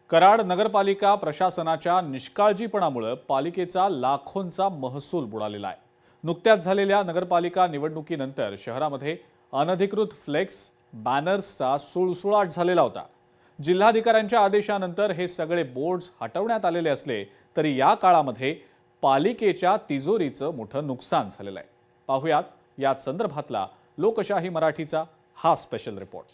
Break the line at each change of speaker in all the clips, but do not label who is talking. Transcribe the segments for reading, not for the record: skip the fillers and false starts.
कराड नगरपालिका प्रशासनाच्या निष्काळजीपणामुळे पालिकेचा लाखोंचा महसूल बुडालेला आहे। नुकत्याच झालेल्या नगरपालिका निवडणुकीनंतर शहरामध्ये अनधिकृत फ्लेक्स बॅनर्सचा सुळसुळाट झालेला होता। जिल्हाधिकाऱ्यांच्या आदेशानंतर हे सगळे बोर्ड्स हटवण्यात आलेले असले तरी या काळामध्ये पालिकेच्या तिजोरीचं मोठं नुकसान झालेलं आहे। पाहुयात या संदर्भातला लोकशाही मराठीचा हा स्पेशल रिपोर्ट।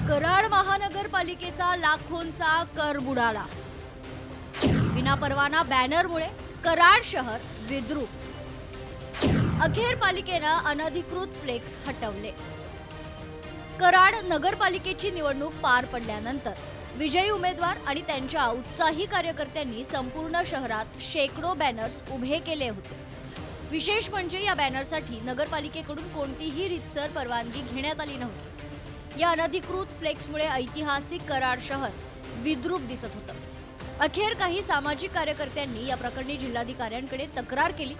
कराड महानगरपालिकेचा लाखोंचा कर बुडाला। विनापरवाना बॅनरमुळे कराड शहर विद्रूप। अखेर पालिकेनं अनधिकृत फ्लेक्स हटवले। कराड नगरपालिकेची निवडणूक पार पडल्यानंतर विजयी उमेदवार आणि त्यांच्या उत्साही कार्यकर्त्यांनी संपूर्ण शहरात शेकडो बॅनर्स उभे केले होते। विशेष म्हणजे या बॅनरसाठी नगरपालिकेकडून कोणतीही रीतसर परवानगी घेण्यात आली नव्हती। या अनधिकृत फ्लेक्समुळे ऐतिहासिक कराड शहर विद्रूप दिसत होतं। अखेर काही सामाजिक कार्यकर्त्यांनी या प्रकरणी जिल्हाधिकाऱ्यांकडे तक्रार केली।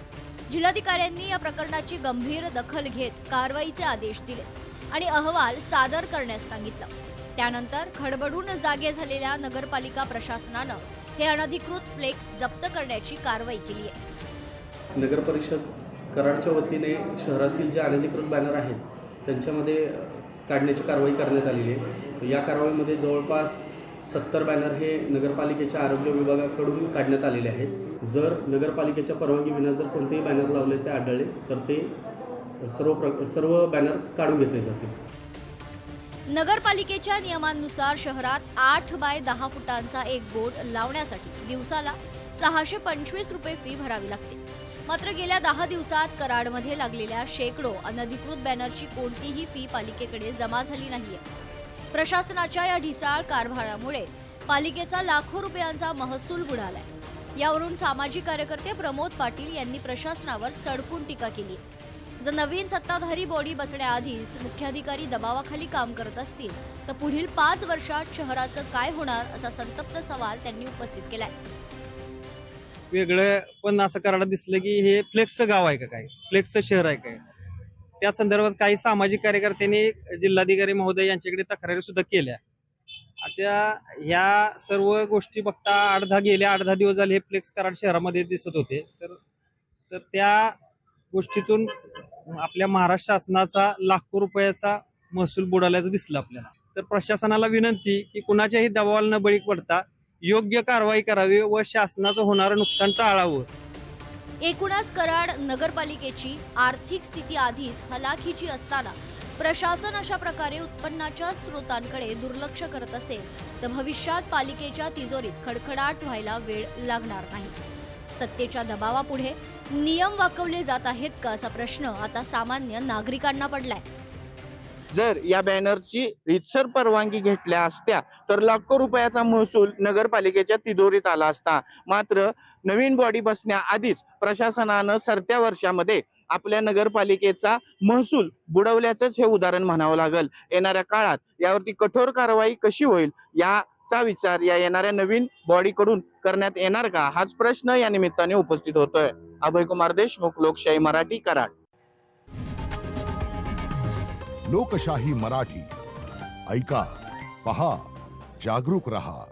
जिल्हाधिकाऱ्यांनी या प्रकरणाची गंभीर दखल घेत कारवाईचे आदेश दिले आणि अहवाल सादर करण्यास सांगितलं। त्यानंतर खडबडून जागे झालेल्या नगरपालिका प्रशासनानं हे अनधिकृत फ्लेक्स जप्त करण्याची कारवाई केली आहे।
नगर परिषद कराडच्या वतीने शहरातील जे अनधिकृत बॅनर आहेत त्यांच्यामध्ये काढण्याची कारवाई करण्यात आलेली आहे। या कारवाईमध्ये जवळपास 70 बॅनर हे नगरपालिकेच्या आरोग्य विभागाकडून काढण्यात आलेले आहेत। जर नगरपालिकेच्या परवानगीविना जर कोणतेही बॅनर लावल्याचे आढळले तर ते सर्व बॅनर काढून घेतले जातील।
नगरपालिकेच्या नियमांनुसार शहरात 8 बाय 10 फुटांचा एक बोर्ड लावण्यासाठी दिवसाला 625 रुपये फी भरावी लागते। मात्र गेल्या 10 दिवसात कराडमध्ये लागलेल्या शेकडो अनधिकृत बॅनरची कोणतीही फी पालिकेकडे जमा झाली नाहीये। प्रशासनाच्या या ढिसाळ कारभारामुळे पालिकेचा लाखो रुपयांचा महसूल बुडालाय। यावरून सामाजिक कार्यकर्ते प्रमोद पाटील यांनी प्रशासनावर सडकून टीका केली। जर नवीन सत्ताधारी बॉडी बसण्याआधीच मुख्याधिकारी दबावाखाली काम करत असतील तर पुढील 5 वर्षात शहराचं काय होणार असा संतप्त सवाल त्यांनी उपस्थित केलाय।
वेगळं पण असं करायला दिसलं की हे फ्लेक्सचं गाव आहे का काय, फ्लेक्सचं शहर आहे काय। त्या संदर्भात काही सामाजिक कार्यकर्त्यांनी जिल्हाधिकारी महोदय यांच्याकडे तक्रारी सुद्धा केल्या। आता ह्या सर्व गोष्टी बघता गेल्या 8-10 दिवस झाले हे फ्लेक्स कराड शहरामध्ये दिसत होते। तर त्या गोष्टीतून आपल्या महाराष्ट्र शासनाचा लाखो रुपयाचा महसूल बुडाल्याचं दिसलं आपल्याला। तर प्रशासनाला विनंती की कुणाच्याही दबावाला न बळी पडता योग्य कारवाई करावी व शासनाचं होणारं नुकसान टाळावं।
एकूणच कराड नगरपालिकेची आर्थिक स्थिती आधीच हलाखीची असताना प्रशासन अशा प्रकारे उत्पन्नाच्या स्रोतांकडे दुर्लक्ष करत असेल तर भविष्यात पालिकेच्या तिजोरीत खडखडाट व्हायला वेळ लागणार नाही। सत्तेच्या दबावापुढे नियम वाकवले जात आहेत का असा प्रश्न आता सामान्य नागरिकांना पडलाय।
जर या बॅनरची रीतसर परवानगी घेतल्या असत्या तर लाखो रुपयाचा महसूल नगरपालिकेच्या तिजोरीत आला असता। मात्र नवीन बॉडी बसण्याआधीच प्रशासनानं सरत्या वर्षामध्ये आपल्या नगरपालिकेचा महसूल बुडवल्याचंच हे उदाहरण म्हणावं लागेल। येणाऱ्या काळात यावरती कठोर कारवाई कशी होईल याचा विचार या येणाऱ्या नवीन बॉडीकडून करण्यात येणार का, हाच प्रश्न या निमित्ताने उपस्थित होतोय। अभय कुमार देशमुख, लोकशाही मराठी, कराड।
लोकशाही मराठी ऐका, पहा, जागरूक रहा।